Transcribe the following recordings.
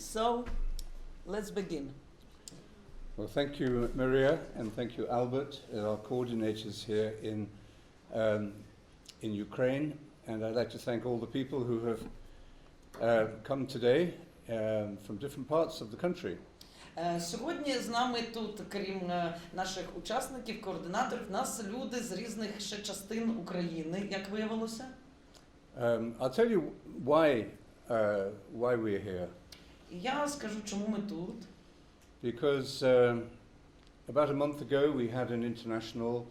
So, let's begin. Well, thank you, Maria, and thank you, Albert, our coordinators here in Ukraine. And I'd like to thank all the people who have come today from different parts of the country. Сьогодні з нами тут, крім наших учасників, координаторів, в нас люди з різних ще частин України, як виявилося. I'll tell you why we're here. Я скажу, чому ми тут. Because about a month ago we had an international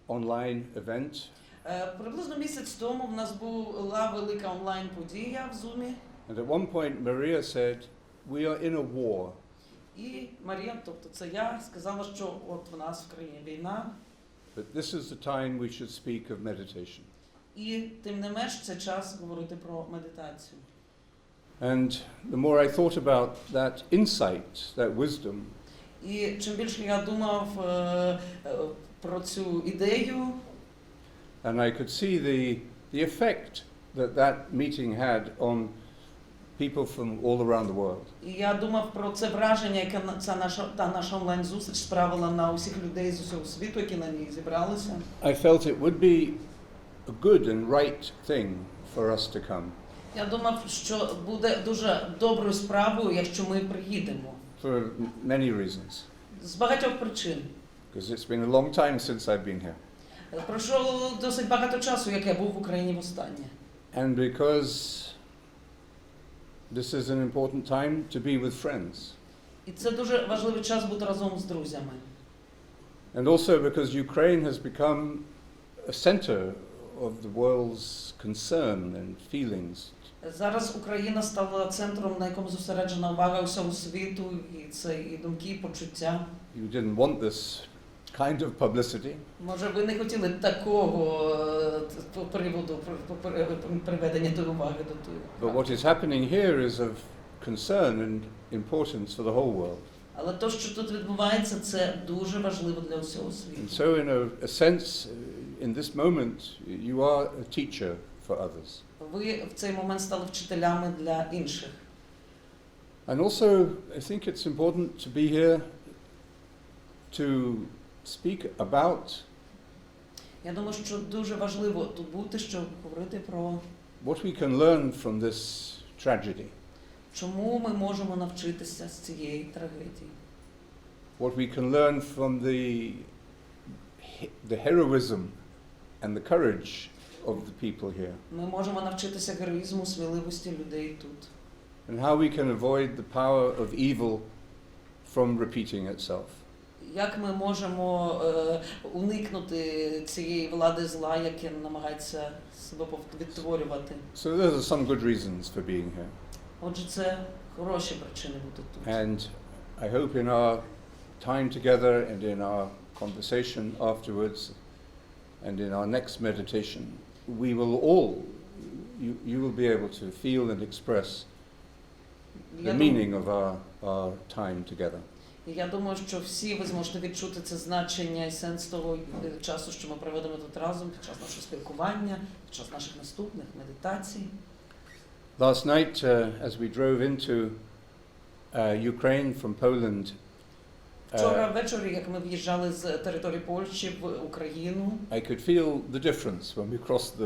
online event. Приблизно місяць тому в нас була велика онлайн-подія в Zoom. And at one point Maria said, "We are in a war." І Марія, тобто це я, сказала, що от в нас в країні війна. But this is the time we should speak of meditation. І тим не менш це час говорити про медитацію. And the more I thought about that insight, that wisdom, І чим більше я думав про цю ідею, and I could see the effect that meeting had on people from all around the world. і я думав про це враження, яке ця наша онлайн-зустріч справила на усіх людей з усього світу, які на ній зібралися. I felt it would be a good and right thing for us to come. Я думав, що буде дуже доброю справою, якщо ми приїдемо. For many reasons. З багатьох причин. Because it's been a long time since I've been here. Пройшло досить багато часу, як я був в Україні востаннє. And because this is an important time to be with friends. І це дуже важливий час бути разом з друзями. And also because Ukraine has become a center of the world's concern and feelings. Зараз Україна стала центром, на якому зосереджена увага усього світу, і це і думки, і почуття. You didn't want this kind of publicity. Може, ви не хотіли такого приводу, приведення до уваги до того. But what is happening here is of concern and importance for the whole world. Але те, що тут відбувається, це дуже важливо для усього світу. And so in a sense, in this moment, you are a teacher for others. Ви в цей момент стали вчителями для інших. And also, I think it's important to be here to speak about Я думаю, що дуже важливо тут бути, щоб говорити про what we can learn from this tragedy. Чому ми можемо навчитися з цієї трагедії? What we can learn from the heroism and the courage of the people here. Ми можемо навчитися героїзму, сміливості людей тут. And how we can avoid the power of evil from repeating itself. Як ми можемо уникнути цієї влади зла, яке намагається себе відтворювати? So those are some good reasons for being here. Отже, це хороші причини бути тут. And I hope in our time together and in our conversation afterwards and in our next meditation, we will all, you will be able to feel and express the meaning of our time together. Я думаю, що всі ви зможете відчути це значення і сенс того часу, що ми проведемо тут разом під час нашого спілкування, під час наших наступних медитацій. Last night, as we drove into Ukraine from Poland, Вчора ввечері, як ми в'їжджали з території Польщі в Україну, I could feel the difference when we crossed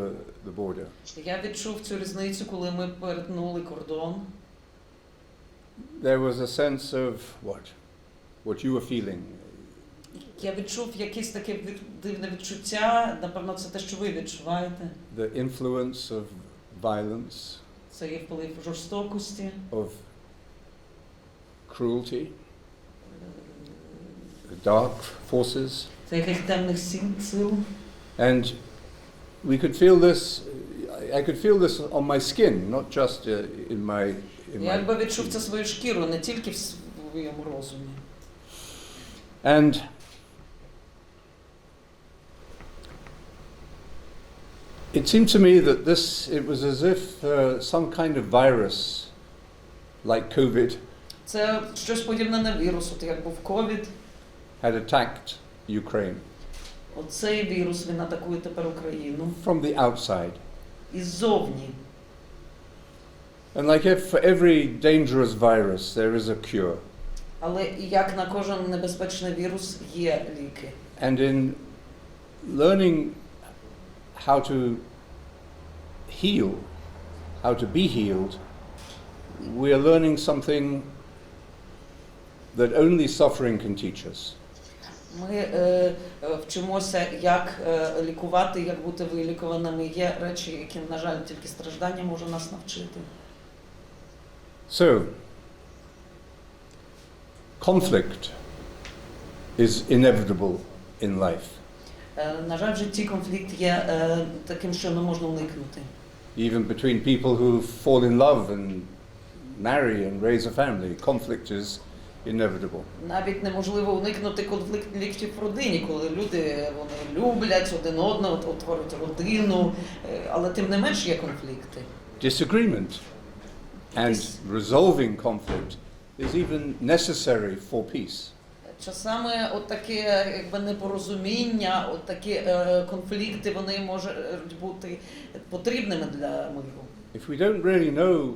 the border. я відчув цю різницю, коли ми перетнули кордон. There was a sense of what you were feeling. Я відчув якесь таке дивне відчуття, напевно, це те, що ви відчуваєте. The influence of violence. Це є вплив жорстокості. Of cruelty. The dark forces. Це яких темних сил. And we could feel this, I could feel this on my skin, not just in my... Я якби відчув це свою шкіру, не тільки в своєму розумі. And it seemed to me that it was as if some kind of virus, like COVID, це щось подібне на вірус, от як був ковід. Had attacked Ukraine. Оцей вірус, він атакує тепер Україну. From the outside. Іззовні. And like for every dangerous virus, there is a cure. Але як на кожен небезпечний вірус є ліки. And in learning how to heal, how to be healed, we are learning something that only suffering can teach us. Ми вчимося, як лікувати, як бути вилікуваними. Є речі, які, на жаль, тільки страждання може нас навчити. So, conflict is inevitable in life. На жаль, в житті конфлікт є таким, що не можна уникнути. Even between people who fall in love and marry and raise a family, conflict is inevitable. Навіть неможливо уникнути конфліктів в родині, коли люди вони люблять один одного, утворюють родину, але тим не менш є конфлікти. Disagreement and resolving conflict is even necessary for peace. Часами от таке якби непорозуміння, от такі конфлікти, вони можуть бути потрібними для миру. If we don't really know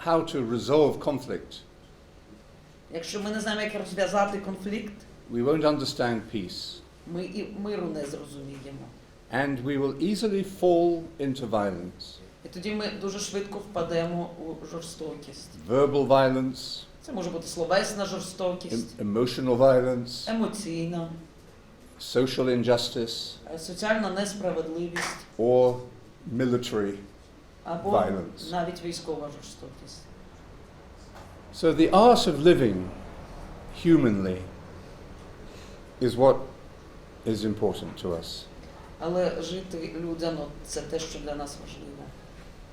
how to resolve conflict, якщо ми не знаємо, як розв'язати конфлікт, we won't understand peace. ми і миру не зрозуміємо. And we will easily fall into violence. І тоді ми дуже швидко впадемо у жорстокість. Verbal violence, це може бути словесна жорстокість, emotional violence, емоційна, social injustice, соціальна несправедливість, or military або violence. навіть військова жорстокість. So the art of living humanly is what is important to us. Але жити людяно – це те, що для нас важливо.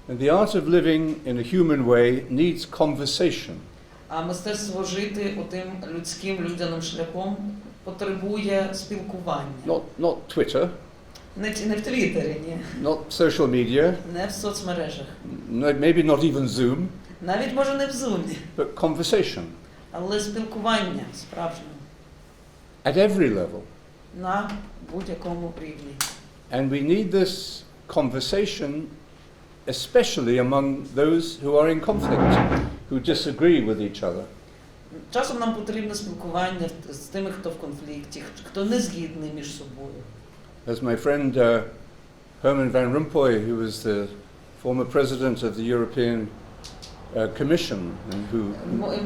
And the art of living in a human way needs conversation. А мистецтво жити отим людським людяним шляхом потребує спілкування. Not Twitter. Не в Твіттері, ні. Not social media. Не в соцмережах. Maybe not even Zoom. Навіть може не в Zoom. But conversation. Але спілкування справжнє. At every level. На будь-якому рівні. And we need this conversation especially among those who are in conflict, who disagree with each other. Часом нам потрібне спілкування з тими, хто в конфлікті, хто не згідний між собою. As my friend Herman Van Rompuy, who was the former president of the European Commission, and who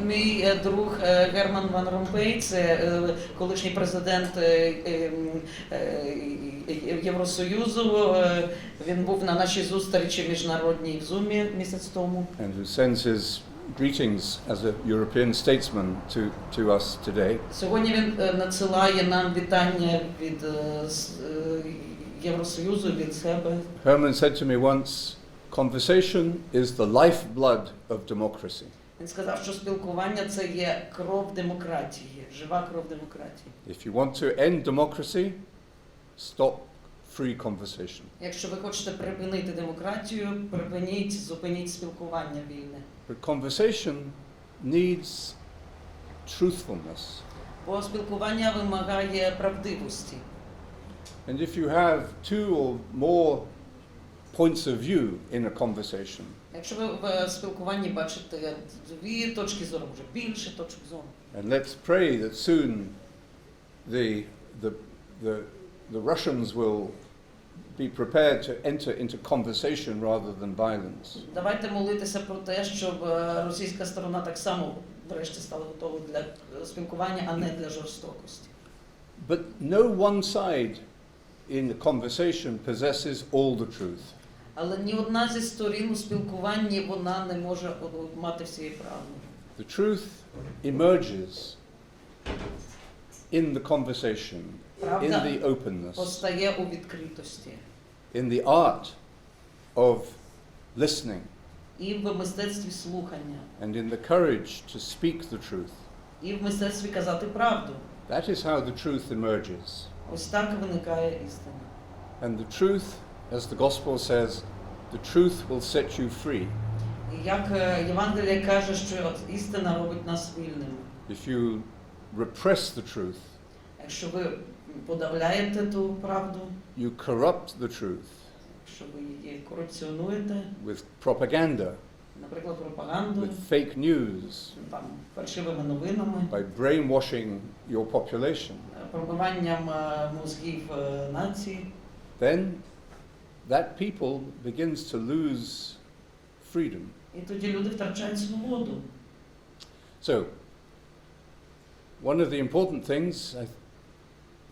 Мій друг Герман Ван Ромпей, це колишній президент Євросоюзу. Він був на нашій зустрічі міжнародній в Зумі місяць тому. and who sends his greetings as a European statesman to us today. Сьогодні він надсилає нам вітання від Євросоюзу, від себе. Herman said to me once, conversation is the lifeblood of democracy. Він сказав, що спілкування – це є кров демократії, жива кров демократії. If you want to end democracy, stop free conversation. Якщо ви хочете припинити демократію, зупиніть спілкування вільне. But conversation needs truthfulness. Бо спілкування вимагає правдивості. And if you have two or more points of view in a conversation, Якщо ви в спілкуванні бачите дві точки зору, вже більше точок зору. and let's pray that soon the Russians will be prepared to enter into conversation rather than violence. Давайте молитися про те, щоб російська сторона так само врешті стала готова для спілкування, а не для жорстокості. But no one side in the conversation possesses all the truth. Але ні одна зі сторін у спілкуванні вона не може мати всієї правди. The truth emerges in the conversation, in the openness, постає у відкритості. in the art of listening, І в мистецтві слухання. and in the courage to speak the truth. І в мистецтві казати правду. That is how the truth emerges. Ось так виникає істина. And the truth, as the gospel says, the truth will set you free. І як Євангеліє каже, що істина робить нас вільними. If you repress the truth, Якщо ви подавляєте ту правду, you corrupt the truth якщо ви її корупціонуєте, with propaganda, наприклад, пропагандою, with fake news, там, фальшивими новинами, by brainwashing your population, пробиванням мозгів нації, then that people begins to lose freedom. і тоді люди втрачають свободу. So, one of the important things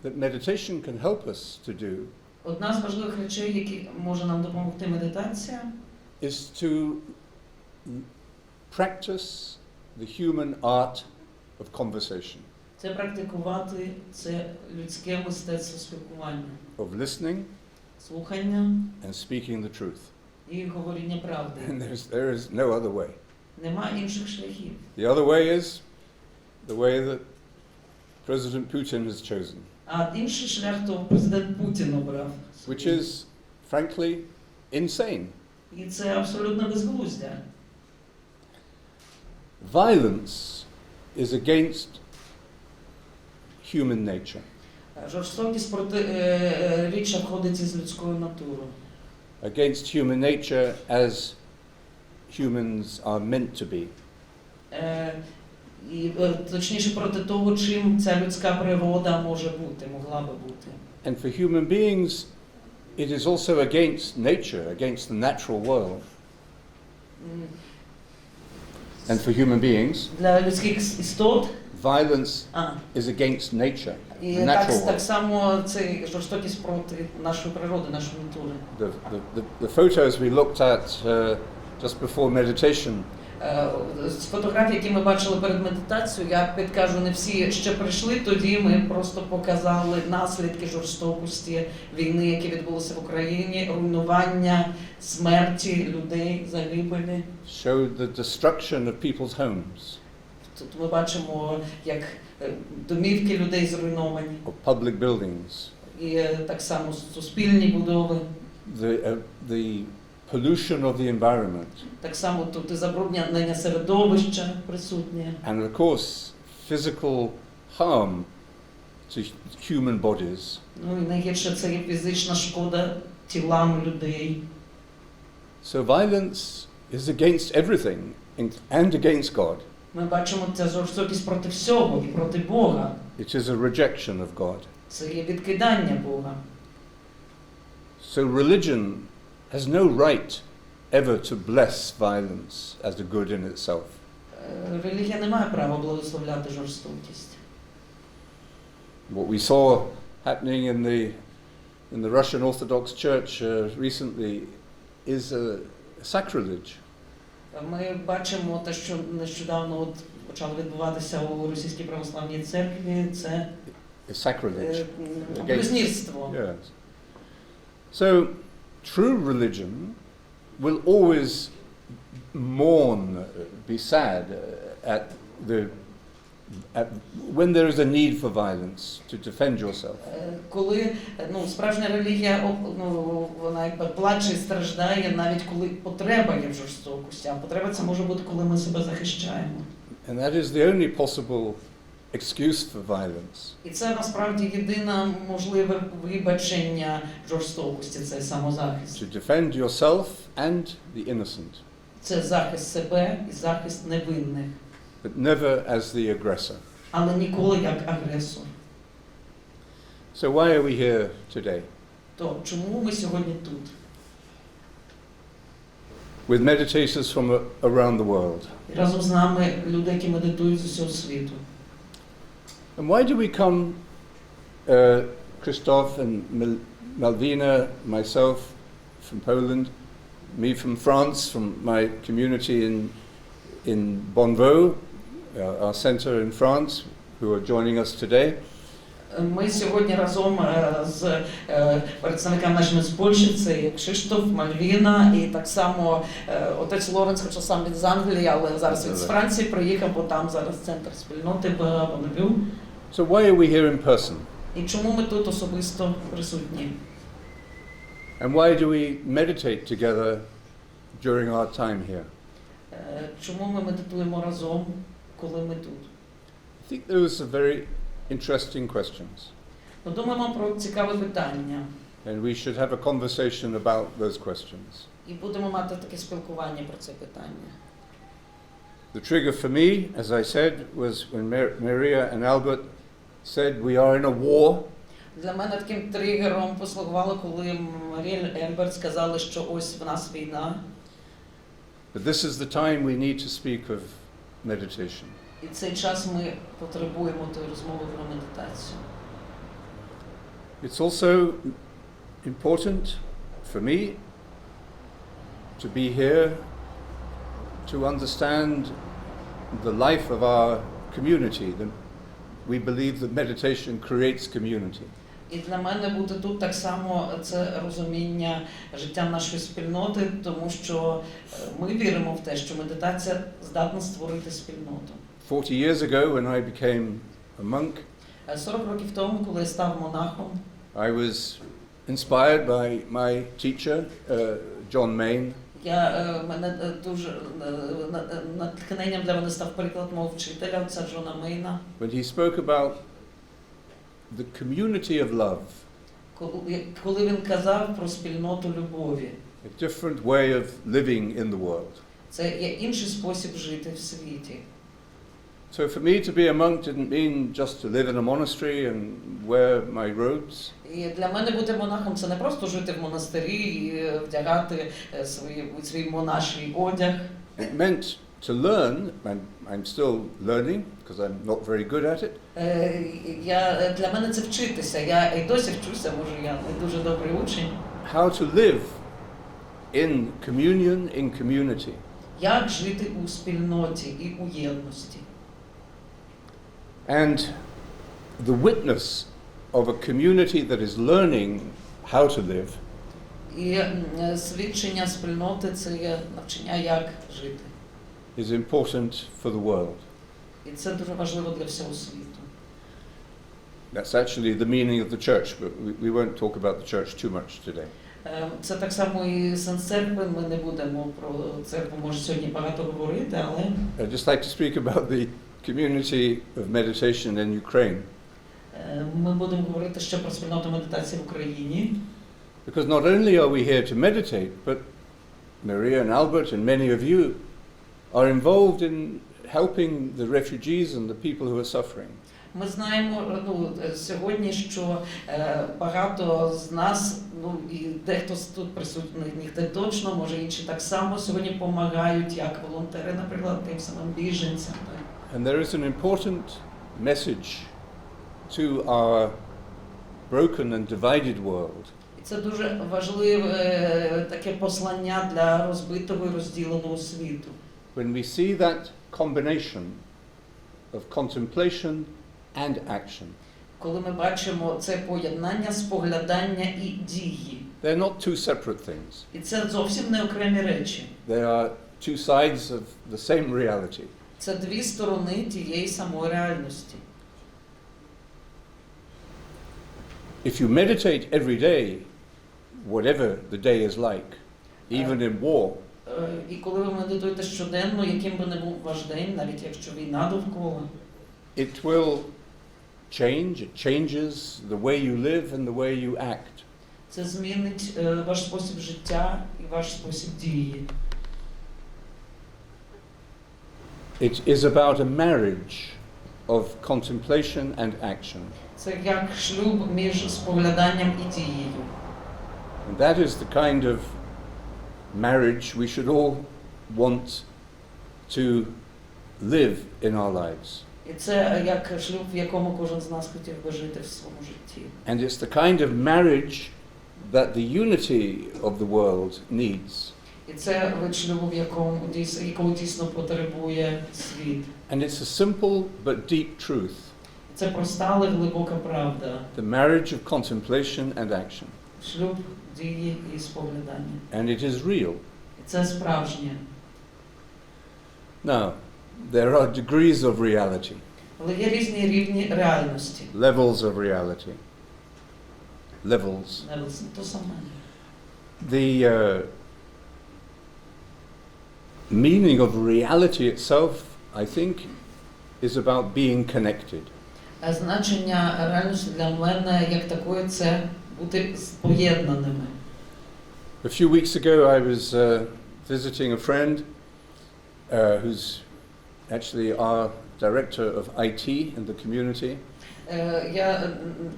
that meditation can help us to do Одна з важливих речей, які може нам допомогти медитація, is to practice the human art of conversation, це практикувати це людське мистецтво спілкування, of listening слухання and speaking the truth. і говоріння правди. And there is no other way. Нема інших шляхів. The other way is the way that President Putin has chosen, А інший шлях то президент Путін обрав. which is, frankly, insane. І це абсолютно безглуздя. Violence is against human nature. Жорстокість річчя входить із людською натурою. Against human nature as humans are meant to be. І точніше проти того, чим ця людська природа може бути, могла би бути. And for human beings, it is also against nature, against the natural world. And for human beings, Для людських істот violence is against nature, і the natural так world. само це жорстокість проти нашої природи, нашої натури. The photos we looked at just before meditation З фотографій, які ми бачили перед медитацією, я підкажу, не всі ще прийшли, тоді ми просто показали наслідки жорстокості війни, які відбулися в Україні, руйнування, смерті людей, загибелі. showed the destruction of people's homes, Тут ми бачимо, як домівки людей зруйновані, of public buildings, і так само суспільні будови, the pollution of the environment, так само тут і забруднення середовища присутнє. and of course physical harm to human bodies. Ну і найгірше це є фізична шкода тілам людей. So violence is against everything and against God. Ми бачимо ця жорстокість проти всього і проти Бога. It is a rejection of God. Це є відкидання Бога. So religion has no right ever to bless violence as a good in itself. Релігія не має права благословляти жорстокість. What we saw happening in the Russian Orthodox Church recently is a sacrilege. Ми бачимо те, що нещодавно почало відбуватися у Російській православній церкві, це Sacrilege. блюзнірство. Yes. So true religion will always mourn, be sad when there is a need for violence to defend yourself. Коли справжня релігія, вона якби плаче і страждає, навіть коли потреба є в жорстокості, а потреба це може бути, коли ми себе захищаємо. And that is the only possible excuse for violence. І це насправді єдине можливе вибачення жорстокості, це самозахист. To defend yourself and the innocent. Це захист себе і захист невинних. But never as the aggressor. Але ніколи як агресор. So why are we here today? То чому ми сьогодні тут? With meditators from around the world. І разом з нами люди, які медитують з усього світу. And why do we come, Christoph and Malvina, myself from Poland, me from France, from my community in Bonneau, our center in France, who are joining us today. Ми сьогодні разом з представниками нашими з Польщі, це є Кшиштоф, Мальвіна і так само отець Лоренс, хоча сам він з Англії, але зараз він з Франції приїхав, бо там зараз центр спільноти в Bonneau. So why are we here in person? І чому ми тут особисто присутні? And why do we meditate together during our time here? Чому ми медитуємо разом, коли ми тут? I think those are very interesting questions. Подумаємо про цікаве питання. And we should have a conversation about those questions. І будемо мати таке спілкування про це питання. The trigger for me, as I said, was when Maria and Albert said we are in a war. Для мене таким тригером послугувало, коли Марія і Альберт сказали, що ось в нас війна. But this is the time we need to speak of meditation. І цей час ми потребуємо тої розмови про медитацію. It's also important for me to be here to understand the life of our community. We believe that meditation creates community. І для мене бути тут так само це розуміння життя нашої спільноти, тому що ми віримо в те, що медитація здатна створити спільноту. 40 years ago when I became a monk, 40 років тому, коли я став монахом, I was inspired by my teacher, John Main. Мене дуже натхненням для мене став приклад мого вчителя, отця Джона Мейна. When he spoke about the community of love, коли він казав про спільноту любові. a different way of living in the world. Це є інший спосіб жити в світі. So for me to be a monk didn't mean just to live in a monastery and wear my robes. І для мене бути монахом це не просто жити в монастирі і вдягати свій монаший одяг. It meant to learn, and I'm still learning because I'm not very good at it. Для мене це вчитися. Я і досі вчуся, може я не дуже добрий учень. How to live in communion, in community. Як жити у спільноті і у єдності. And the witness of a community that is learning how to live І свідчення спільноти – це є навчання, як жити. is important for the world. І це дуже важливо для всього світу. That's actually the meaning of the church, but we won't talk about the church too much today. Це так само і сенс церкви, ми не будемо про церкву, може, сьогодні багато говорити, але... I'd just like to speak about the community of meditation in Ukraine. Ми будемо говорити ще про спільноту медитації в Україні. Because not only are we here to meditate, but Maria and Albert and many of you are involved in helping the refugees and the people who are suffering. Ми знаємо сьогодні, що багато з нас, і дехто тут присутніх не точно, може інші так само, сьогодні допомагають, як волонтери, наприклад, тим самим біженцям. And there is an important message to our broken and divided world. Це дуже важливе таке послання для розбитого і розділеного світу. When we see that combination of contemplation and action. Коли ми бачимо це поєднання споглядання і дії. They're not two separate things. І це зовсім не окремі речі. They are two sides of the same reality. Це дві сторони тієї самої реальності. If you meditate every day, whatever the day is like, even in war, І коли ви медитуєте щоденно, яким би не був ваш день, навіть якщо війна довкола, it will change, it changes the way you live and the way you act. Це змінить ваш спосіб життя і ваш спосіб дії. It is about a marriage of contemplation and action. Це як шлюб між спогляданням і дією. And that is the kind of marriage we should all want to live in our lives. І це як шлюб, в якому кожен з нас хотів би жити в своєму житті. And it's the kind of marriage that the unity of the world needs. І це вид шлюбу, якого дійсно потребує світ. And it's a simple but deep truth. Це проста, але глибока правда. The marriage of contemplation and action. Шлюб дії і споглядання. And it is real. І це справжнє. Now, there are degrees of reality. Але є різні рівні реальності. Levels of reality. Levels. То саме. The meaning of reality itself, I think, is about being connected. Значення реальності для мене як такої – це бути поєднаними. A few weeks ago I was visiting a friend who's actually our director of IT in the community. Я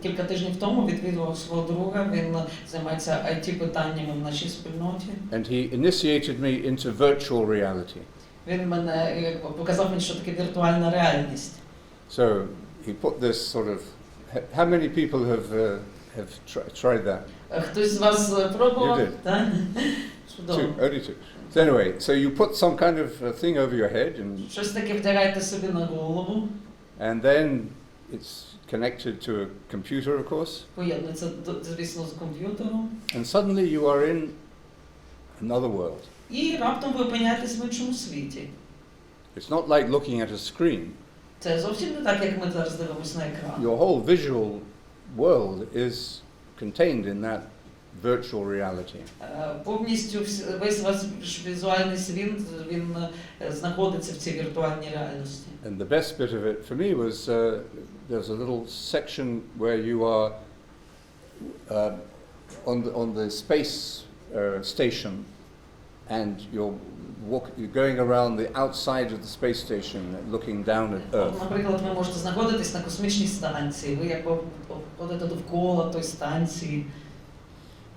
кілька тижнів тому відвідував свого друга, він займається IT-питаннями в нашій спільноті. And he initiated me into virtual reality. Він мене показав мені, що таке віртуальна реальність. So he put this sort of, how many people have tried that? Хтось з вас пробував? You did. Так? Two, only two. So anyway, so you put some kind of thing over your head and Щось таке вдягаєте собі на голову. and then it's connected to a computer, of course. Поєднується, звісно, з комп'ютером. And suddenly you are in another world. І раптом ви опиняєтесь в іншому світі. It's not like looking at a screen. Це зовсім не так, як ми зараз дивимося на екран. Your whole visual world is contained in that virtual reality. Повністю весь ваш візуальний світ, він знаходиться в цій віртуальній реальності. And the best bit of it for me was there's a little section where you are on the space station, and you're going around the outside of the space station, looking down at Earth. Наприклад, ви можете знаходитись на космічній станції, ви якби ходите довкола тої станції.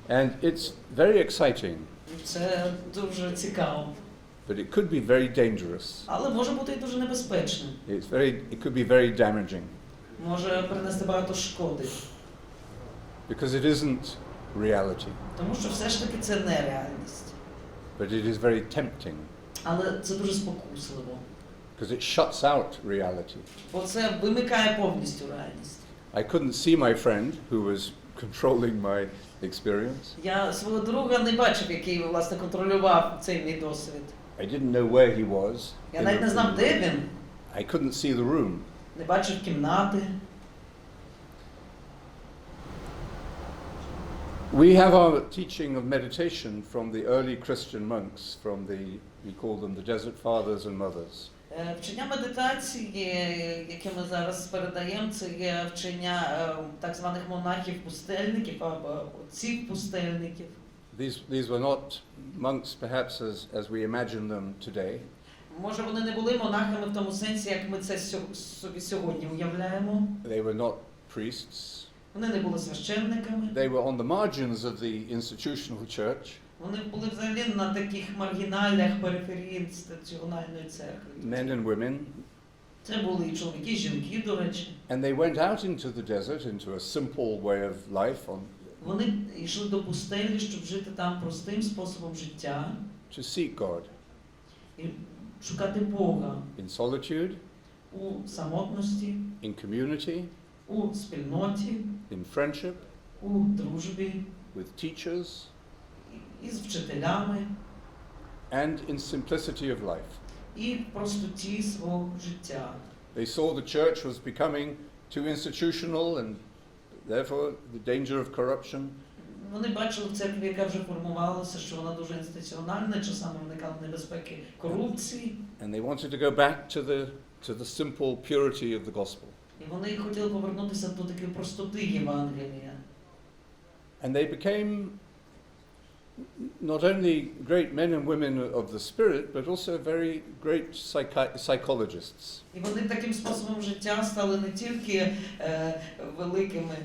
And it's very exciting. Це дуже цікаво. But it could be very dangerous. Але може бути і дуже небезпечним. It could be very damaging. Може принести багато шкоди. Because it isn't reality. Тому що все ж таки це не реальність. But it is very tempting. Але це дуже спокусливо. Because it shuts out reality. Бо це вимикає повністю реальність. I couldn't see my friend who was controlling my experience. Я свого друга не бачив, який, власне, контролював цей мій досвід. I didn't know where he was. Я навіть не знав, де він. I couldn't see the room. Не бачив кімнати. We have our teaching of meditation from the early Christian monks, we call them the Desert Fathers and Mothers. Вчення медитації, яке ми зараз передаємо, це є вчення так званих монахів-пустельників або отців-пустельників. These were not monks perhaps as we imagine them today. Може, вони не були монахами в тому сенсі, як ми це собі сьогодні уявляємо. They were not priests. Вони не були священниками. They were on the margins of the institutional church. Вони були взагалі на таких маргіналях периферії інституціональної церкви. Men and women. Це були і чоловіки, і жінки, до речі. And they went out into the desert, into a simple way of life, Вони йшли до пустелі, щоб жити там простим способом життя. to seek God. І шукати Бога. In solitude. У самотності. In community. У спільноті. In friendship. У дружбі. With teachers. Із вчителями. And in simplicity of life. І в простоті свого життя. They saw the church was becoming too institutional and therefore the danger of corruption. Вони бачили в церкві, яка вже формувалася, що вона дуже інституціональна, часами виникали небезпеки корупції. And they wanted to go back to the simple purity of the gospel. І вони хотіли повернутися до такої простоти Євангелія. And they became not only great men and women of the spirit, but also very great psychologists. І вони таким способом життя стали не тільки великими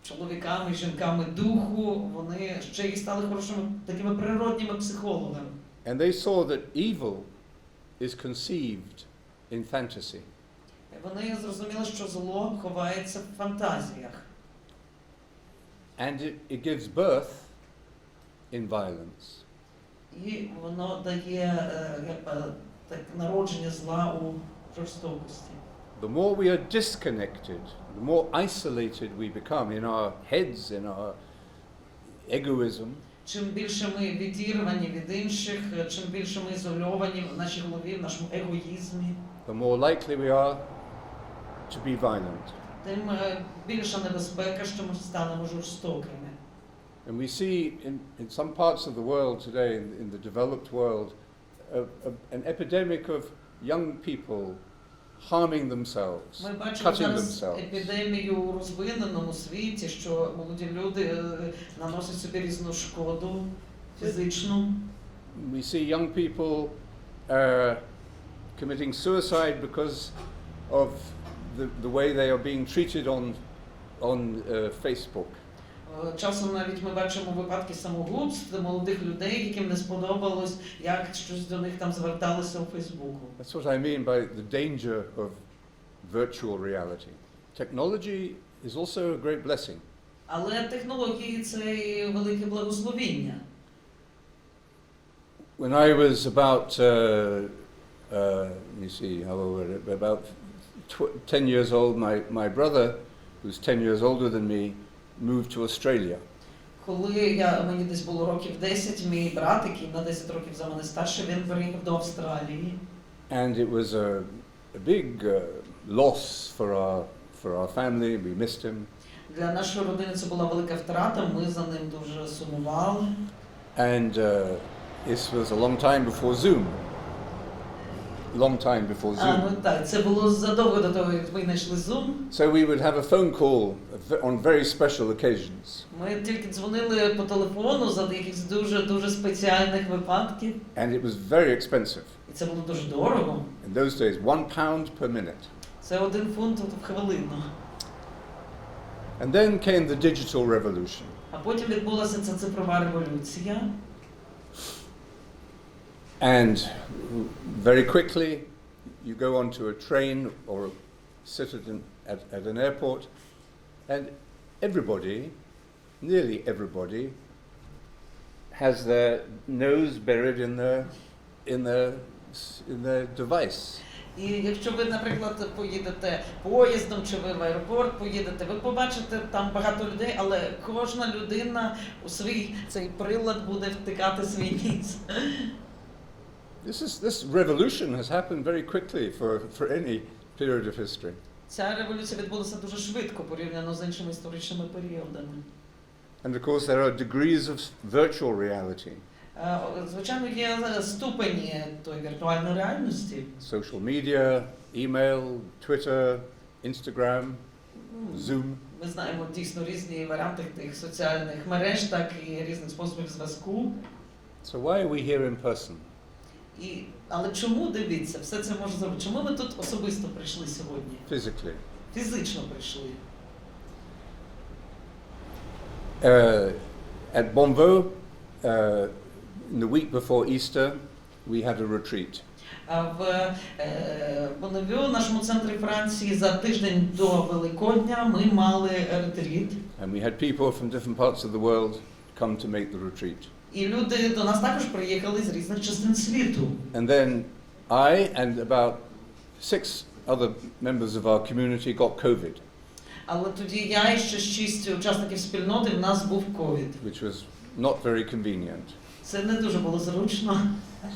чоловіками, жінками духу, вони ще й стали хорошими такими природніми психологами. And they saw that evil is conceived in fantasy. Вони зрозуміли, що зло ховається в фантазіях. And it gives birth in violence. І воно дає так, народження зла у жорстокості. The more we are disconnected, the more isolated we become in our heads, in our egoism. Чим більше ми відірвані від інших, чим більше ми ізольовані в нашій голові, в нашому егоїзмі, the more likely we are to be violent. тим більша небезпека, що ми станемо жорстокими. And we see in some parts of the world today, in the developed world, an epidemic of young people harming themselves, Ми бачимо cutting зараз themselves. епідемію у розвиненому світі, що молоді люди наносять собі різну шкоду фізичну. We see young people committing suicide because of the way they are being treated on Facebook. Часом навіть ми бачимо випадки самогубств молодих людей, яким не сподобалось, як щось до них там зверталося у Фейсбуку. That's what I mean by the danger of virtual reality. Technology is also a great blessing. Але технології – це і велике благословіння. When I was about, let me see, how old were it? About 10 years old, my brother, who's 10 years older than me, moved to Australia. Коли мені десь було років 10, мій брат, який на 10 років за мене старший, він переїхав до Австралії. And it was a big loss for our family. We missed him. Для нашої родини це була велика втрата, ми за ним дуже сумували. And this was a long time before Zoom. Long time before Zoom. Ну так, це було задовго до того, як ми знайшли Zoom. So we would have a phone call on very special occasions. Ми тільки дзвонили по телефону за якихось дуже спеціальних випадків. And it was very expensive. І це було дуже дорого. In those days, £1 per minute. Це 1 фунт в хвилину. And then came the digital revolution. А потім відбулася ця цифрова революція. And very quickly, you go onto a train or sit at an airport, and everybody, nearly everybody, has their nose buried in their device. І якщо ви, наприклад, поїдете поїздом чи ви в аеропорт поїдете, ви побачите там багато людей, але кожна людина у свій цей прилад буде втикати свій ніс. This revolution has happened very quickly for any period of history. Ця революція відбулася дуже швидко порівняно з іншими історичними періодами. And of course there are degrees of virtual reality. Звичайно, є ступені тої віртуальної реальності. Social media, email, Twitter, Instagram, Zoom. Ми знаємо дійсно різні варіанти тих соціальних мереж, так і різних способів зв'язку. So why are we here in person? Але чому, дивіться, все це може зробити? Чому ми тут особисто прийшли сьогодні? Physically. Фізично прийшли. At Bonvo, in the week before Easter, we had a retreat. В Бонневю, нашому центрі Франції, за тиждень до Великодня ми мали ретріт. And we had people from different parts of the world come to make the retreat. І люди до нас також приїхали з різних частин світу. And then I and about 6 other members of our community got COVID. Але тоді я і ще 6 учасників спільноти, в нас був ковід. Which was not very convenient. Це не дуже було зручно.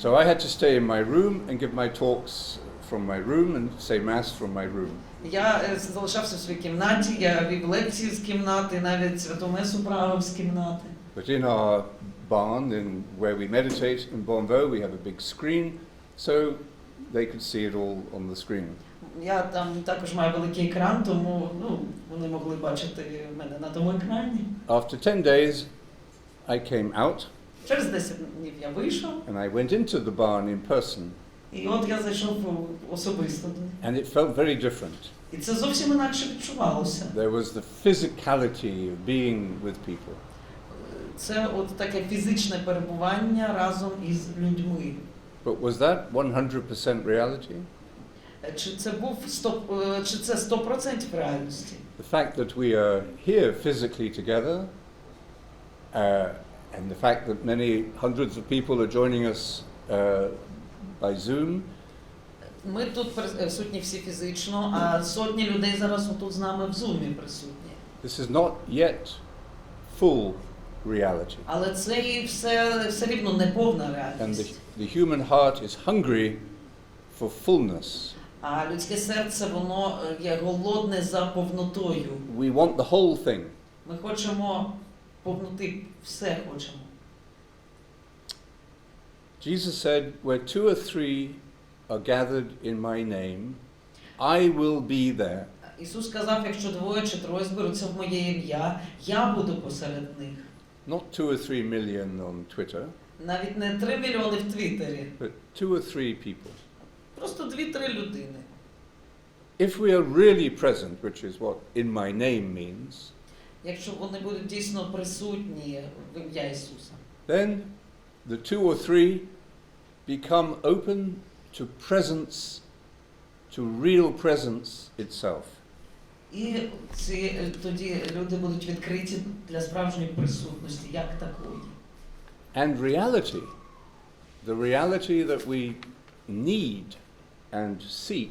So I had to stay in my room and give my talks from my room and say mass from my room. Я залишався в своїй кімнаті, я вів лекції з кімнати, навіть святу месу правив з кімнати. But in our barn, where we meditate in Bonvo, we have a big screen, so they could see it all on the screen. Я там також маю великий екран, тому вони могли бачити мене на тому екрані. After 10 days, I came out. Через 10 днів я вийшов. And I went into the barn in person. І от я зайшов особисто. And it felt very different. І це зовсім інакше відчувалося. There was the physicality of being with people. Це от таке фізичне перебування разом із людьми. But was that 100% reality? Чи це 100% реальності? The fact that we are here physically together, and the fact that many hundreds of people are joining us by Zoom. Ми тут присутні всі фізично, а сотні людей зараз тут з нами в Zoom присутні. This is not yet full reality. Але це і все рівно не повна реальність. And the human heart is hungry for fullness. А людське серце, воно є голодне за повнотою. We want the whole thing. Ми хочемо повноти, все хочемо. Jesus said, where 2 or 3 are gathered in my name, I will be there. Ісус сказав, якщо двоє чи троє зберуться в моє ім'я, я буду посеред них. Not 2 or 3 million on Twitter, Навіть не 3 мільйони в Твіттері, but 2 or 3 people. просто 2-3 людини. If we are really present, which is what in my name means, Якщо вони будуть дійсно присутні в ім'я Ісуса, then the 2 or 3 become open to presence, to real presence itself. і тоді люди будуть відкриті для справжньої присутності, як такої. And reality, the reality that we need and seek,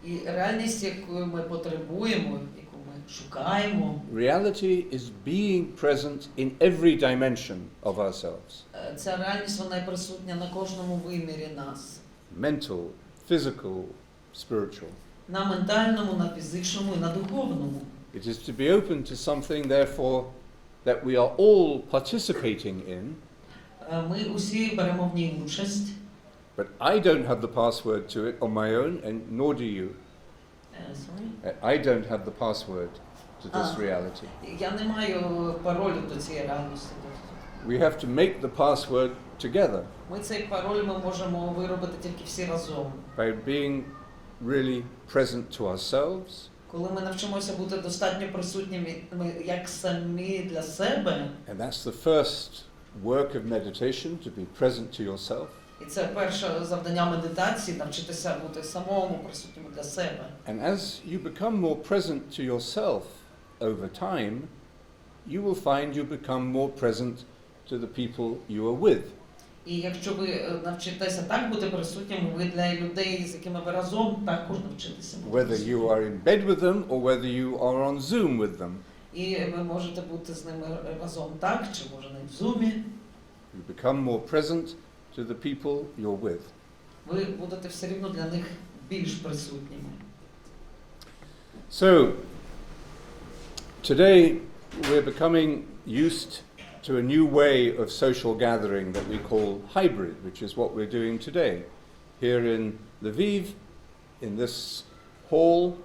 І реальність, яку ми потребуємо, яку ми шукаємо, reality is being present in every dimension of ourselves. ця реальність, вона є присутня на кожному вимірі нас. Mental, physical, spiritual. На ментальному, на фізичному і на духовному. It is to be open to something, therefore, that we are all participating in. Ми усі беремо в ній участь. But I don't have the password to it on my own, and nor do you. I don't have the password to this reality. Я не маю паролю до цієї реальності. We have to make the password together Ми цей пароль ми можемо виробити тільки всі разом. by being really present to ourselves, Коли ми навчимося бути достатньо присутніми як самі для себе, and that's the first work of meditation, to be present to yourself. і це перше завдання медитації, навчитися бути самому присутнім для себе. And as you become more present to yourself over time, you will find you become more present to the people you are with. І якщо ви навчитеся так бути присутніми, ви для людей, з якими ви разом, також навчитеся бути Whether присутніми. you are in bed with them or whether you are on Zoom with them. І ви можете бути з ними разом так, чи може навіть в зумі. You become more present to the people you're with. Ви будете все рівно для них більш присутніми. So, today we're becoming used to a new way of social gathering that we call hybrid, which is what we're doing today. Here in Lviv, in this hall,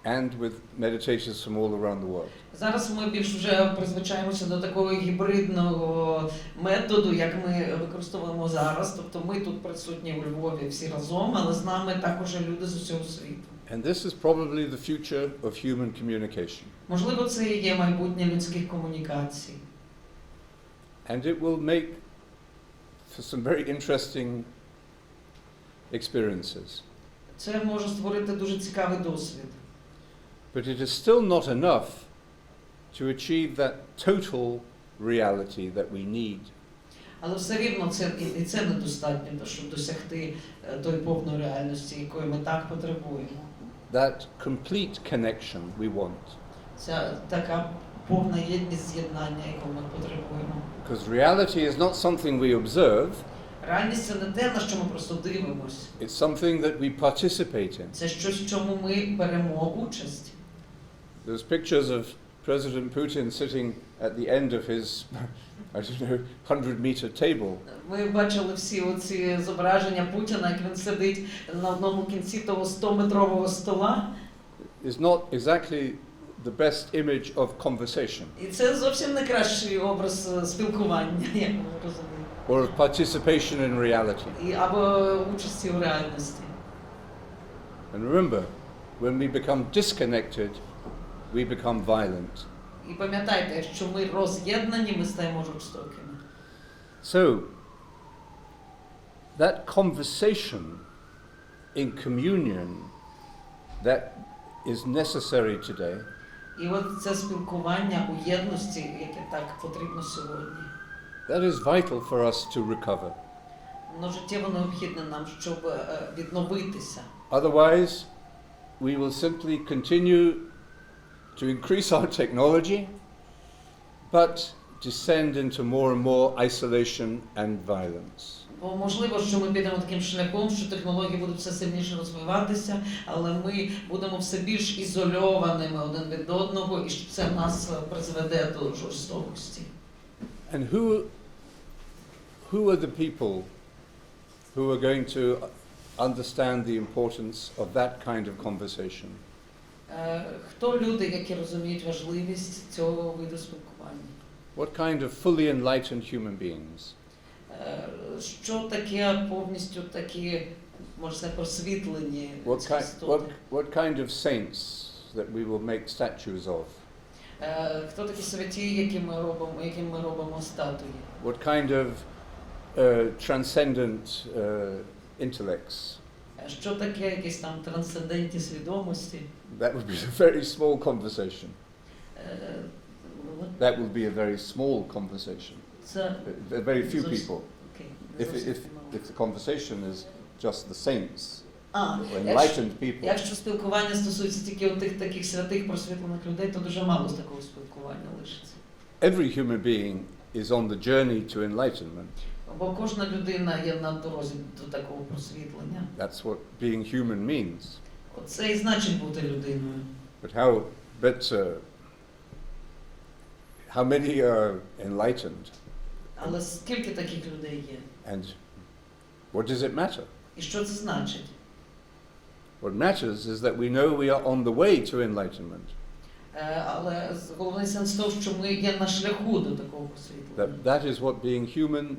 and with meditators from all around the world. Зараз ми більш вже призвичаємося до такого гібридного методу, як ми використовуємо зараз. Тобто ми тут присутні у Львові всі разом, але з нами також люди з усього світу. And this is probably the future of human communication. Можливо, це і є майбутнє людських комунікацій. And it will make for some very interesting experiences. Це може створити дуже цікавий досвід. But it is still not enough to achieve that total reality that we need. Але все рівно це недостатньо, щоб досягти тої повної реальності, якої ми так потребуємо. That complete connection we want. Ця така повна єдність, з'єднання, яку ми потребуємо. Because reality is not something we observe. Реальність – це не те, на що ми просто дивимось. It's something that we participate in. Це щось, в чому ми беремо участь. There's pictures of President Putin sitting at the end of his, I don't know, 100-meter table. Ми бачили всі оці зображення Путіна, як він сидить на одному кінці того 100-метрового стола. It's not exactly the best image of conversation. І це зовсім не кращий образ спілкування, як ми розуміємо. Or of participation in reality. Або участі у реальності. And remember, when we become disconnected, we become violent. І пам'ятайте, якщо ми роз'єднані, ми стаємо жорстокими. So, that conversation in communion that is necessary today, І от це спілкування у єдності, яке так потрібно сьогодні. that is vital for us to recover. Воно життєво необхідне нам, щоб відновитися. Otherwise, we will simply continue to increase our technology, but descend into more and more isolation and violence. Бо можливо, що ми підемо таким шляхом, що технології будуть все сильніше розвиватися, але ми будемо все більш ізольованими один від одного, і це нас призведе до жорстокості. And who are the people who are going to understand the importance of that kind of conversation? Хто люди, які розуміють важливість цього виду спілкування? What kind of fully enlightened human beings? Що таке повністю такі, можна просвітлені істоти? What kind of saints that we will make statues of? Хто такі святі, яким ми робимо статуї? What kind of transcendent intellects? Що таке якісь там трансцендентні свідомості? That would be a very small conversation. That will be a very small conversation. Very few people. If the conversation is just the saints, enlightened people. Якщо спілкування стосується тільки тих таких святих просвітлених людей, то дуже мало з такого спілкування лишиться. Every human being is on the journey to enlightenment. Бо кожна людина є на дорозі до такого просвітлення. That's what being human means. Оце і значить бути людиною. But how many are enlightened? Але скільки таких людей є? And what does it matter? І що це значить? What matters is that we know we are on the way to enlightenment. Але головний сенс того, що ми є на шляху до такого просвітлення. That is what being human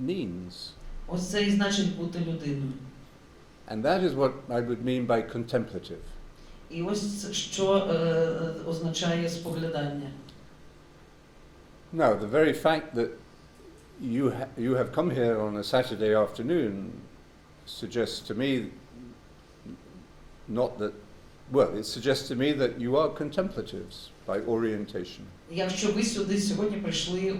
means. Ось це і значить бути людиною. And that is what I would mean by contemplative. І ось що означає споглядання. Now, the very fact that you have come here on a Saturday afternoon suggests to me it suggests to me that you are contemplatives by orientation. Якщо ви сюди сьогодні прийшли,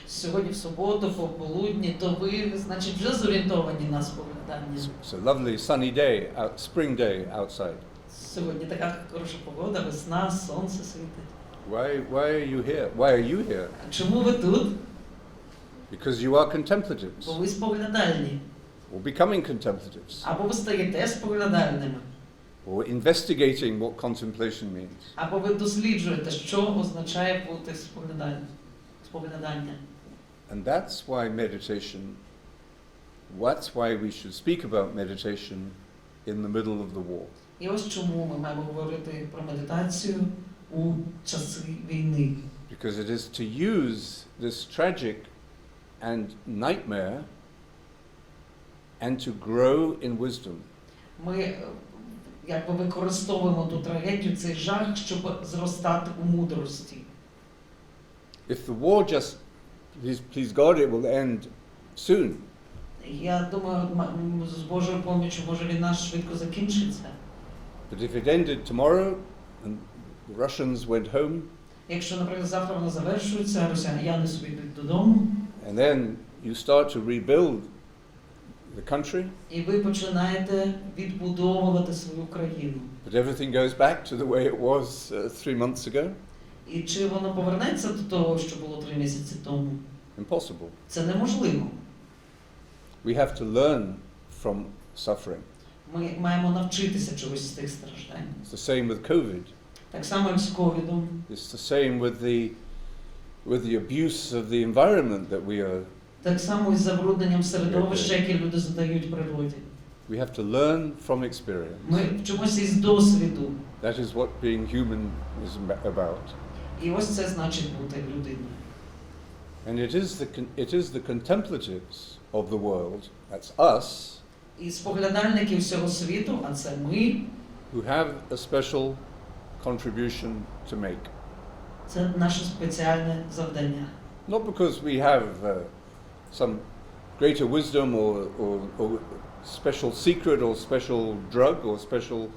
сьогодні в суботу, пополудні, то ви, значить, вже зорієнтовані на споглядання. It's a lovely sunny day, spring day outside. Сьогодні така хороша погода, весна, сонце світить. Why are you here? Why are you here? Чому ви тут? Because you are contemplatives. Бо ви споглядальні. Or becoming contemplatives. Або ви стаєте споглядальними. Or investigating what contemplation means. Або ви досліджуєте, що означає бути споглядання. And that's why we should speak about meditation in the middle of the war. І ось чому ми маємо говорити про медитацію у часи війни. Because it is to use this tragic and nightmare and to grow in wisdom. Ми якби використовуємо ту трагедію, цей жах, щоб зростати у мудрості. If the war just, please God, it will end soon. Я думаю, з Божою поміччю, може війна швидко закінчиться. But if it ended tomorrow and the Russians went home, якщо, наприклад, завтра вона завершується, росіяни собі йдуть додому, and then you start to rebuild the country, і ви починаєте відбудовувати свою країну. but everything goes back to the way it was 3 months ago? І чи воно повернеться до того, що було 3 місяці тому? Impossible. Це неможливо. We have to learn from suffering. Ми маємо навчитися чогось з тих страждань. It's the same with COVID. Так само, як з ковідом. It's the same with the abuse of the environment that we are. Так само із забрудненням середовища, яке люди задають природі. We have to learn from experience. Ми вчимося із досвіду. That is what being human is about. І ось це значить бути людиною. And it is the contemplatives of the world, that's us, І споглядальники всього світу, а це ми, who have a special contribution to make. Це наше спеціальне завдання. Not because we have some greater wisdom or special secret or special drug or special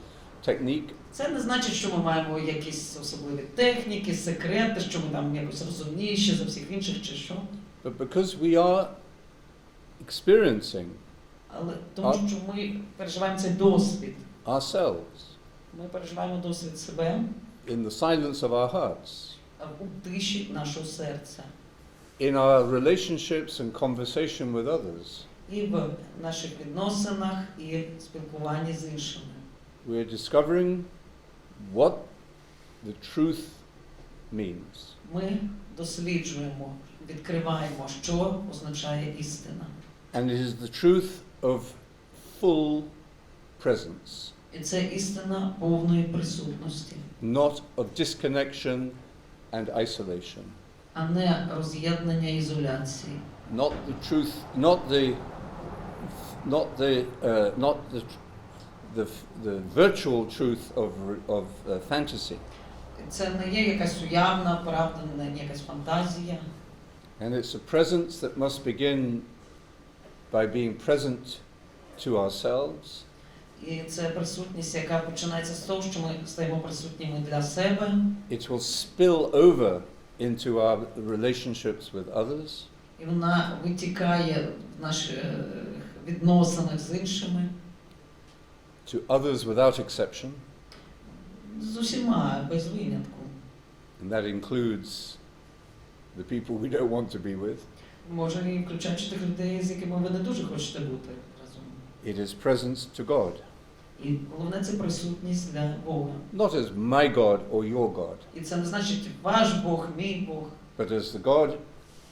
technique. Це не значить, що ми маємо якісь особливі техніки, секрети, що ми там якось розумніші за всіх інших чи що. But because we are experiencing Але тому, що ми переживаємо цей досвід. ourselves. Ми переживаємо досвід себе. In the silence of our hearts. У тиші нашого серця. In our relationships and conversation with others. І в наших відносинах, і спілкуванні з іншими. We are discovering what the truth means. Ми досліджуємо, відкриваємо, що означає істина. And it is the truth of full presence. І це істина повної присутності, Not of disconnection and isolation. а не роз'єднання ізоляції. Not the truth, the virtual truth of fantasy. Це не є якась уявна правда, не якась фантазія. And it's a presence that must begin by being present to ourselves. І це присутність, яка починається з того, що ми стаємо присутніми для себе. It will spill over into our relationships with others. І вона витікає в наших відносинах з іншими. To others without exception. З усіма, без винятку. And that includes the people we don't want to be with. Може, і включаючи тих людей, з якими ви не дуже хочете бути разом. It is presence to God. І головне, це присутність для Бога. Not as my God or your God. І це не значить ваш Бог, мій Бог. But as the God,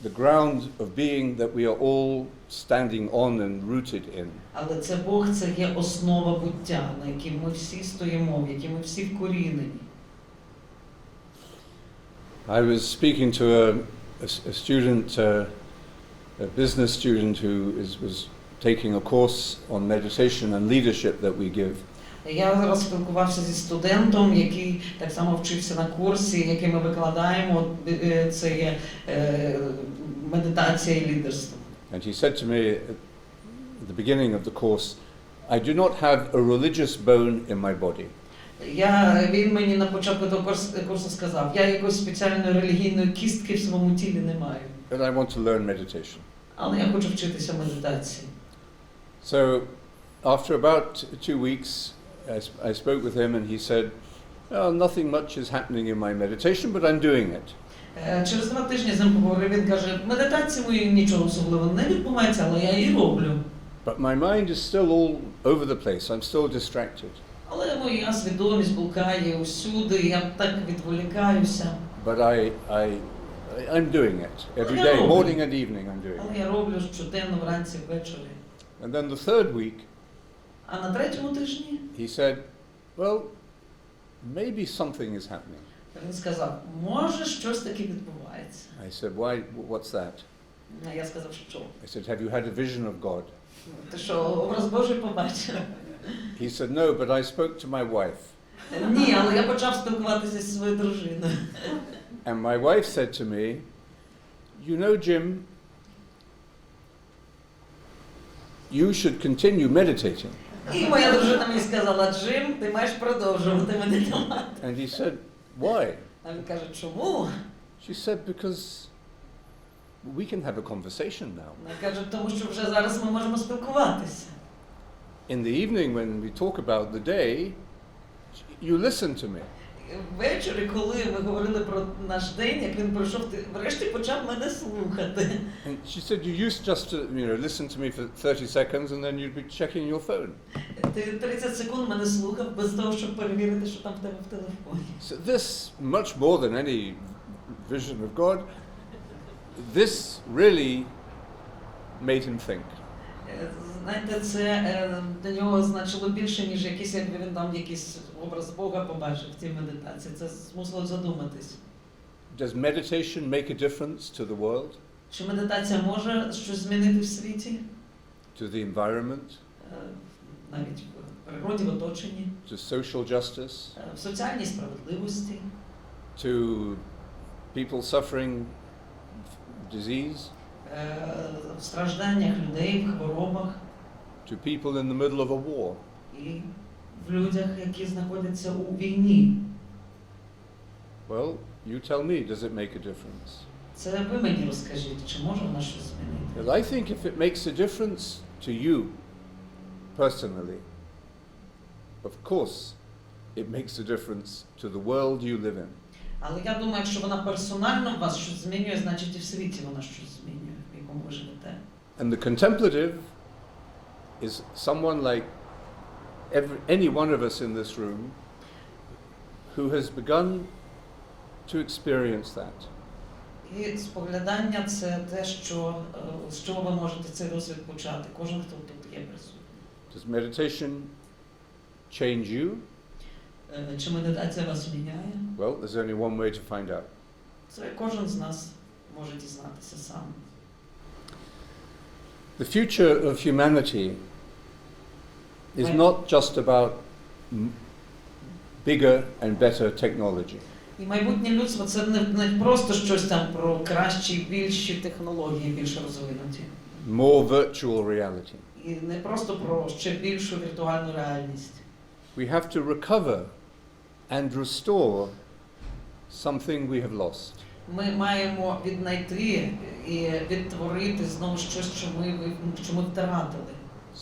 the ground of being that we are all standing on and rooted in. Але це Бог, це є основа буття, на якій ми всі стоїмо, в якій ми всі вкорінені. I was speaking to a student, a business student who was taking a course on meditation and leadership that we give. Я зараз спілкувався зі студентом, який так само вчився на курсі, який ми викладаємо, це є медитація і лідерство. And he said to me at the beginning of the course, I do not have a religious bone in my body. Він мені на початку того курсу сказав, я якоїсь спеціальної релігійної кістки в своєму тілі не маю. But I want to learn meditation. Але я хочу вчитися медитації. So after about 2 weeks, I spoke with him and he said, oh, nothing much is happening in my meditation, but I'm doing it. Через 2 тижні з ним поговорив, він каже, медитації моєї нічого особливого не відбувається, але я її роблю. But my mind is still all over the place. I'm still distracted. Але моя свідомість блукає усюди, я так відволікаюся. But I'm doing it every day, morning and evening I'm doing Але it. я роблю щоденно, вранці, ввечері. And then the third week, А на 3-му тижні he said, well, maybe something is happening. він сказав, може щось таке відбувається. I said, why, what's that? А я сказав, що? I said, have you had a vision of God? Ти що, образ Божий побачив? He said, no, but I spoke to my wife. Ні, але я почав спілкуватися зі своєю дружиною. And my wife said to me, you know, Jim, you should continue meditating. І моя дружина мені сказала, Джим, ти маєш продовжувати медитувати. And he said, why? А він каже, чому? She said, because we can have a conversation now. Вона каже, тому що вже зараз ми можемо спілкуватися. In the evening when we talk about the day, you listen to me. Ввечері, коли ми говорили про наш день, як він пройшов, ти врешті почав мене слухати. And she said, you used just to, listen to me for 30 seconds and then you'd be checking your phone. Ти 30 секунд мене слухав без того, щоб перевірити, що там в тебе в телефоні. So this, much more than any vision of God, this really made him think. Знаєте, це для нього значило більше, ніж якийсь, якби він там якийсь образ Бога побачив в цій медитації. Це змусило задуматись. Does meditation make a difference to the world? Чи медитація може щось змінити в світі? To the environment? Навіть в природі, в оточенні. To social justice? В соціальній справедливості. To people suffering disease? В стражданнях людей, в хворобах. To people in the middle of a war? І в людях, які знаходяться у війні. Well, you tell me, does it make a difference? Це ви мені розкажіть, чи може вона щось змінити? Because I think if it makes a difference to you personally, of course, it makes a difference to the world you live in. Але я думаю, якщо вона персонально вас щось змінює, значить і в світі вона щось змінює, в якому ви живете. And the contemplative is someone like any one of us in this room who has begun to experience that. І споглядання – це те, з чого ви можете цей досвід почати. Кожен, хто тут є присутній. Does meditation change you? Чи медитація вас міняє? Well, there's only one way to find out. Це кожен з нас може дізнатися сам. The future of humanity is not just about bigger and better technology. І майбутнє людство – це не просто щось там про кращі, більші технології, більш розвинуті. More virtual reality. І не просто про ще більшу віртуальну реальність. We have to recover and restore something we have lost. Ми маємо віднайти і відтворити знову щось, що ми втратили.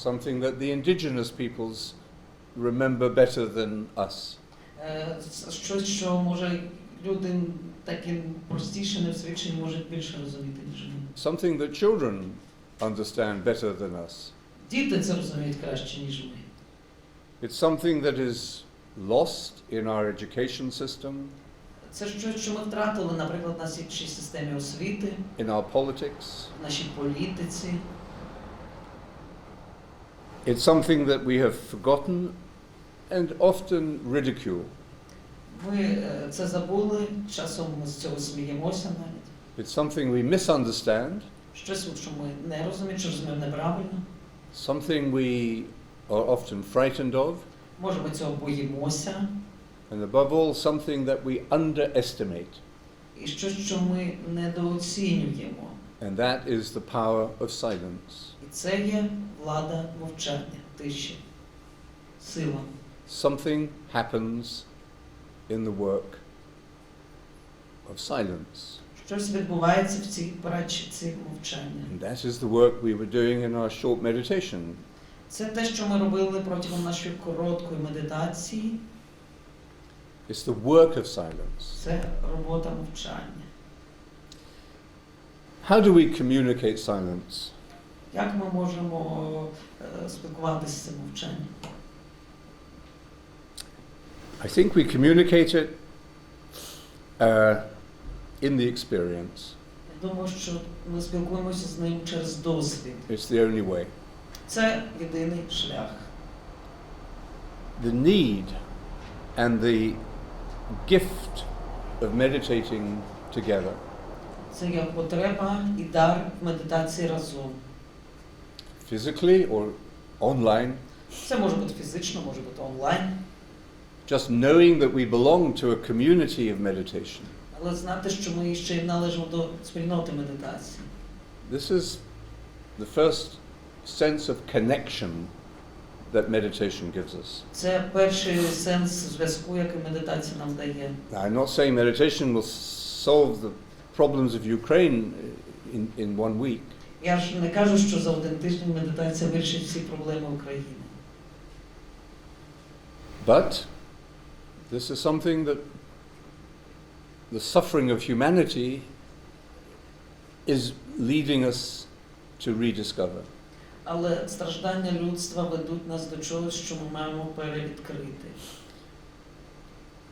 Something that the indigenous peoples remember better than us. Щось, що може люди такі простіше, неосвічені можуть більше розуміти, ніж ми. Something that children understand better than us. Діти це розуміють краще, ніж ми. It's something that is lost in our education system, Це щось, що ми втратили, наприклад, в нашій системі освіти, in our politics. в нашій політиці. It's something that we have forgotten and often ridicule. Ми це забули, часом ми з цього сміємося навіть. It's something we misunderstand, Щось, що ми не розуміємо, що розуміємо неправильно. something we are often frightened of, Може, ми цього боїмося. and above all, something that we underestimate. І щось, що ми недооцінюємо. And that is the power of silence. І це є влада мовчання, тиші, сила. Something happens in the work of silence. Щось відбувається в цій практиці мовчання. And that is the work we were doing in our short meditation. Це те, що ми робили протягом нашої короткої медитації. It's the work of silence. Це робота мовчання. How do we communicate silence? Як ми можемо спілкуватися з цим мовчанням? I think we communicate it in the experience. Я думаю, що ми спілкуємося з ним через досвід. It's the only way. Це єдиний шлях. The need and the gift of meditating together Це є потреба і дар в медитації разом. physically or online, Це може бути фізично, може бути онлайн. just knowing that we belong to a community of meditation. Але знати, що ми ще й належимо до спільноти медитації. This is the first sense of connection that meditation gives us. Це перший сенс зв'язку, який медитація нам дає. Now, I'm not saying meditation will solve the problems of Ukraine in 1 week. Я ж не кажу, що за один тиждень медитація вирішить всі проблеми України. But this is something that the suffering of humanity is leading us to rediscover. Але страждання людства ведуть нас до чогось, що ми маємо перевідкрити.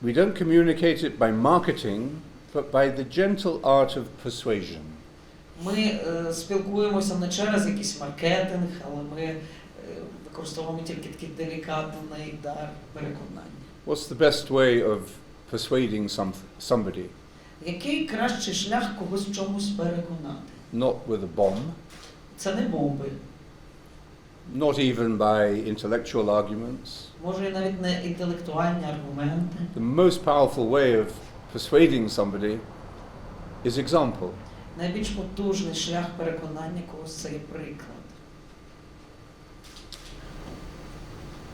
We don't communicate it by marketing, but by the gentle art of persuasion. Ми спілкуємося не через якийсь маркетинг, але ми використовуємо тільки такий делікатний дар переконання. What's the best way of persuading somebody? Який кращий шлях когось в чомусь переконати? Not with a bomb, Це не бомби. not even by intellectual arguments. Може, і навіть не інтелектуальні аргументи. The most powerful way of persuading somebody is example. Найбільш потужний шлях переконання когось – це є приклад.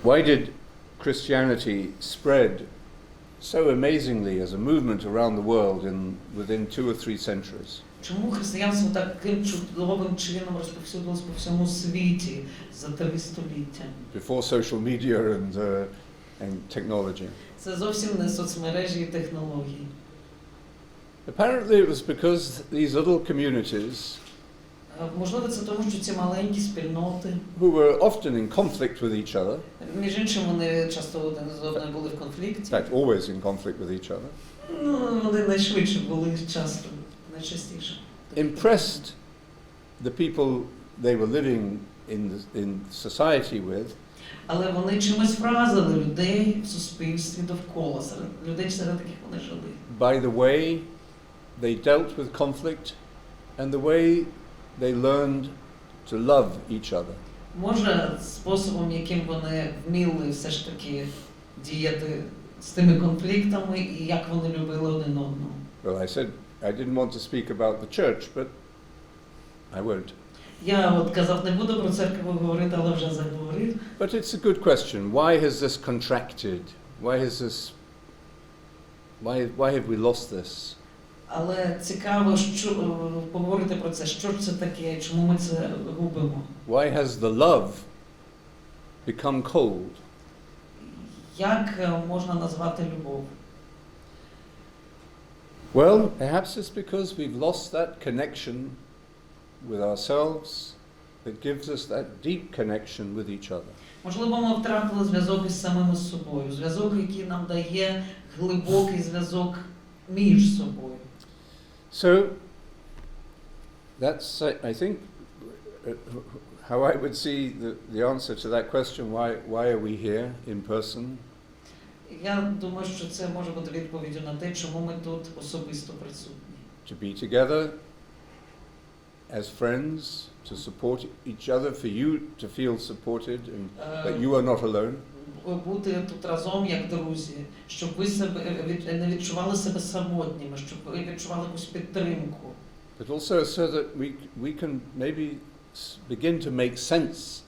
Why did Christianity spread so amazingly as a movement around the world within 2 or 3 centuries? Чому християнство таким чудовим чином розповсюдилось по всьому світі за 3 століття? Before social media and technology. Це зовсім не соцмережі і технології. Apparently it was because these little communities Можливо, це тому, що ці маленькі спільноти, who were often in conflict with each other, між іншим, вони часто один з одним були в in конфлікті. fact always in conflict with each other, Ну, вони найшвидше були часто, найчастіше. impressed the people they were living in society with Але вони чимось вразили людей в суспільстві довкола, серед людей, серед яких вони жили. By the way they dealt with conflict and the way they learned to love each other. Може, способом, яким вони вміли все ж таки діяти з тими конфліктами і як вони любили один одного. Well, I said I didn't want to speak about the church, but I won't. Я от казав, не буду про церкву говорити, але вже заговорив. But it's a good question. Why has this contracted? Why have we lost this? Але цікаво, що поговорити про це, що ж це таке, чому ми це губимо. Why has the love become cold? Як можна назвати любов? Well, perhaps it's because we've lost that connection with ourselves that gives us that deep connection with each other. Можливо, ми втратили зв'язок із самими собою, зв'язок, який нам дає глибокий зв'язок між собою. So that's, I think, how I would see the answer to that question, why are we here in person? Я думаю, що це може бути відповіддю на те, чому ми тут особисто присутні. To be together as friends, to support each other, for you to feel supported and that you are not alone. Бути тут разом як друзі, щоб ви не відчували себе самотніми, щоб ви відчували якусь підтримку. But also so that we can maybe begin to make sense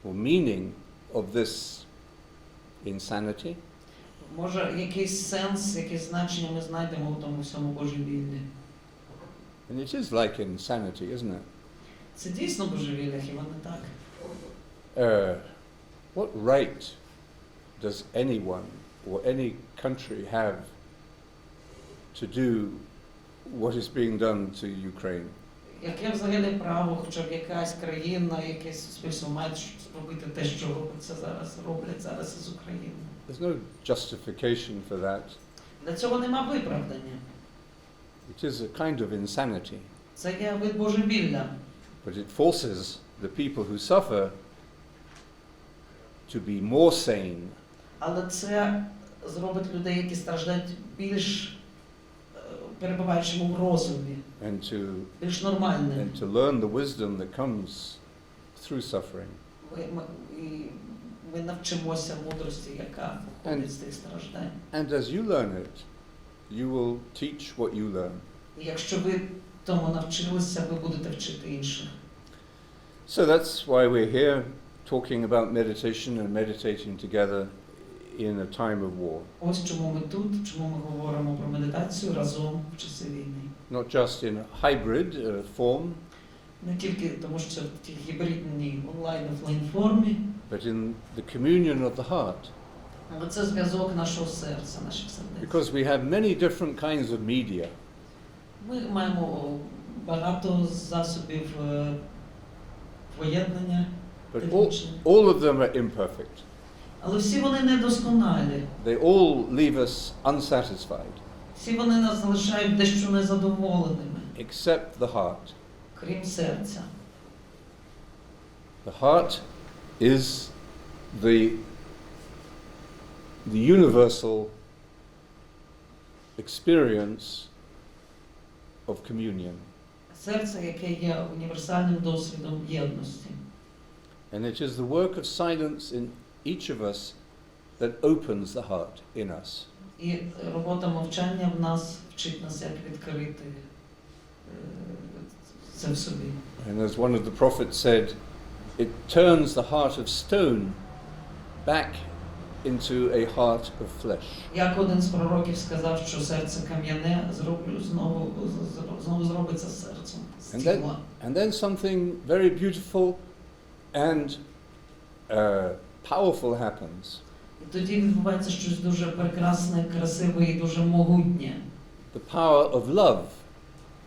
or meaning of this insanity. Може, якийсь сенс, якесь значення ми знайдемо в тому всьому божевіллі. And it is like insanity, isn't it? Це дійсно божевілля, хіба не так? What right does anyone or any country have to do what is being done to Ukraine? Яке взагалі право, хоча б якась країна, якесь суспільство має робити те, що роблять зараз із Україною? There's no justification for that. Для цього нема виправдання. It is a kind of insanity. Це є вид божевілля. But it forces the people who suffer to be more sane. Але це зробить людей, які страждають, більш перебуваючими в розумі, більш нормальними. And to learn the wisdom that comes through suffering. Ми навчимося мудрості, яка походить з тих страждань. And as you learn it, you will teach what you learn. І якщо ви тому навчилися, ви будете вчити інших. So that's why we're here talking about meditation and meditating together in a time of war. Ось чому ми тут, чому ми говоримо про медитацію разом в часи війни. Not just in hybrid form, Не тільки тому, що в тій гібридній онлайн-офлайн формі, but in the communion of the heart. але це зв'язок нашого серця, наших сердець. Because we have many different kinds of media. Ми маємо багато засобів поєднання. But all of them are imperfect. Але всі вони недосконалі. They all leave us unsatisfied. Всі вони нас залишають дещо незадоволеними. Except the heart. Крім серця. The heart is the universal experience of communion. Серце, яке є універсальним досвідом єдності. And it is the work of silence in each of us that opens the heart in us. І робота мовчання в нас вчить нас, як відкрити це в собі. And as one of the prophets said, it turns the heart of stone back into a heart of flesh. Як один з пророків сказав, що серце кам'яне знову зробиться серцем з тіла. And then something very beautiful and powerful happens. І тоді відбувається щось дуже прекрасне, красиве і дуже могутнє. The power of love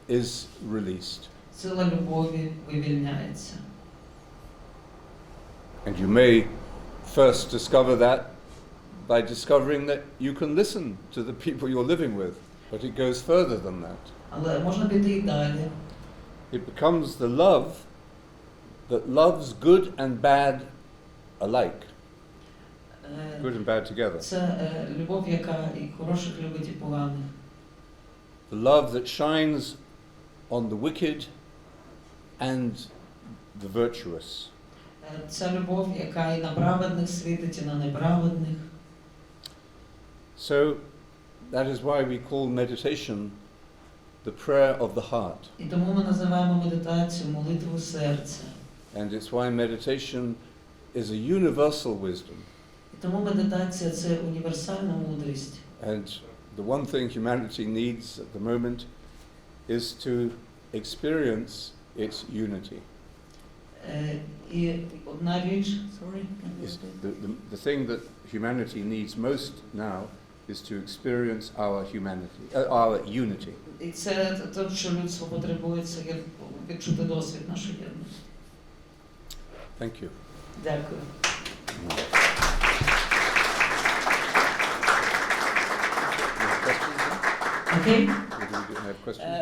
is released. Сила любові вивільняється. And you may first discover that by discovering that you can listen to the people you're living with, but it goes further than that. Але можна піти і далі. It becomes the love that loves good and bad alike. good and bad together. Це любов, яка і хороших любить, і поганих. The love that shines on the wicked and the virtuous. Це любов, яка і на праведних світить, і на неправедних. So that is why we call meditation the prayer of the heart. І тому ми називаємо медитацію молитву серця. And it's why meditation is a universal wisdom. І тому медитація – це універсальна мудрість. And the one thing humanity needs at the moment is to experience its unity. І одна річ, The thing that humanity needs most now is to experience our humanity, our unity. І це те, що людство потребує, це відчути досвід нашої єдності. Thank you. Дякую. Questions? Окей? Do we have questions?